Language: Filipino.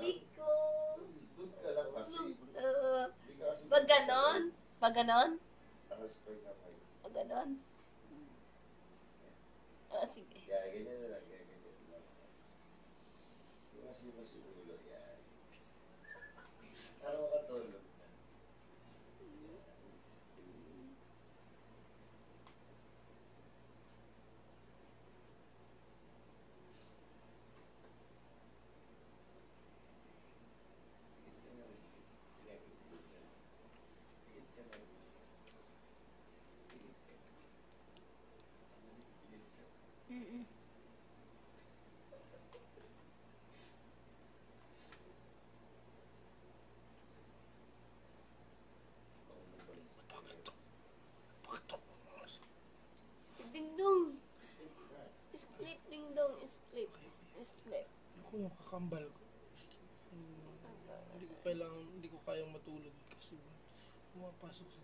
Hindi ko. Doon ka lang kasi. Hindi ka kasi. Pag ganon? Pag ganon? Transfer na kayo. Pag ganon? Ah, sige. Kaya ganyan na lang. Kaya ganyan na lang. Mas ulo. Yan. Para makatulog. Mm-mm. Dingdong. Sleep, dingdong. Sleep. Sleep. Ako yung kakambal ko. Hindi ko kayang matulog kasi pumapasok sa